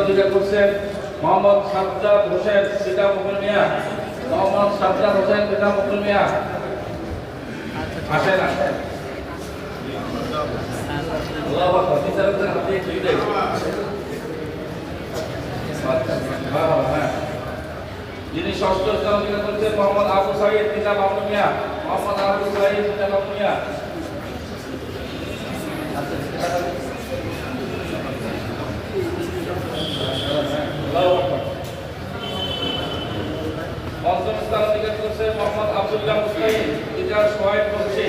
অধিকার করছেন মোহাম্মদ সাজ্জাদ হোসেন পিতা মুকুল মিয়া। মোহাম্মদ সাজ্জাদ হোসেন পিতা মুকুল মিয়া আসেন আসেন। আল্লাহু আকবার। বিচারকদের হাতে তুলে দেন। যিনি ষষ্ঠ স্থান অধিকার করছেন মোহাম্মদ আবু সাইদ পিতা বাবলু মিয়া। মোহাম্মদ আবু সাইদ পিতা বাবলু মিয়া। পঞ্চম স্থান অধিকার করছে মোহাম্মদ আব্দুল্লাহ মুস্তাহিদ পিতা সোহাইব বলছি।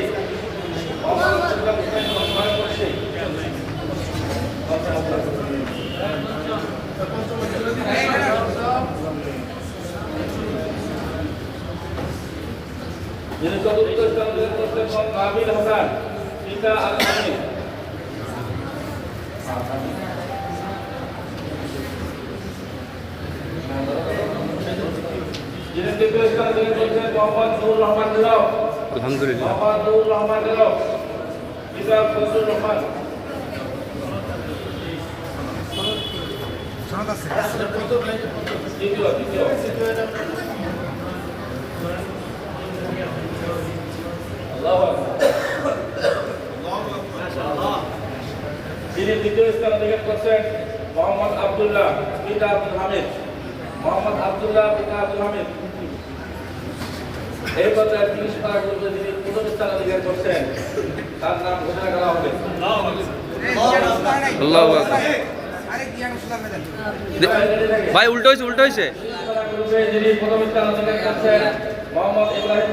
মোহাম্মদ আব্দুল্লাহ মুস্তাহিদ সোহাইব বলছি। যিনি চতুর্থ স্থান অধিকার করছেন মোহাম্মদ নাবিল হাসান পিতা আল আমিন। যিনি তৃতীয় স্থান অধিকার করছেন মোহাম্মদ নুর রহমান দিলক। আলহামদুলিল্লাহ। মোহাম্মদ নুর রহমান দিলক পিতা ফজলুর রহমান। যিনি দ্বিতীয় স্থান অধিকার করছেন মোহাম্মদ আব্দুল্লাহ পিতা আব্দুল হামিদ। মোহাম্মদ আব্দুল্লাহ পিতা আব্দুল হামিদ। এই পর্যায়ে 30 পারা করতে যিনি প্রথম স্থান অধিকার করছেন তার নাম ঘোষণা করা হবে। আল্লাহু আকবার। ভাই উল্টো হয়েছে যিনি প্রথম স্থান অধিকার করছেন মোহাম্মদ ইব্রাহিম।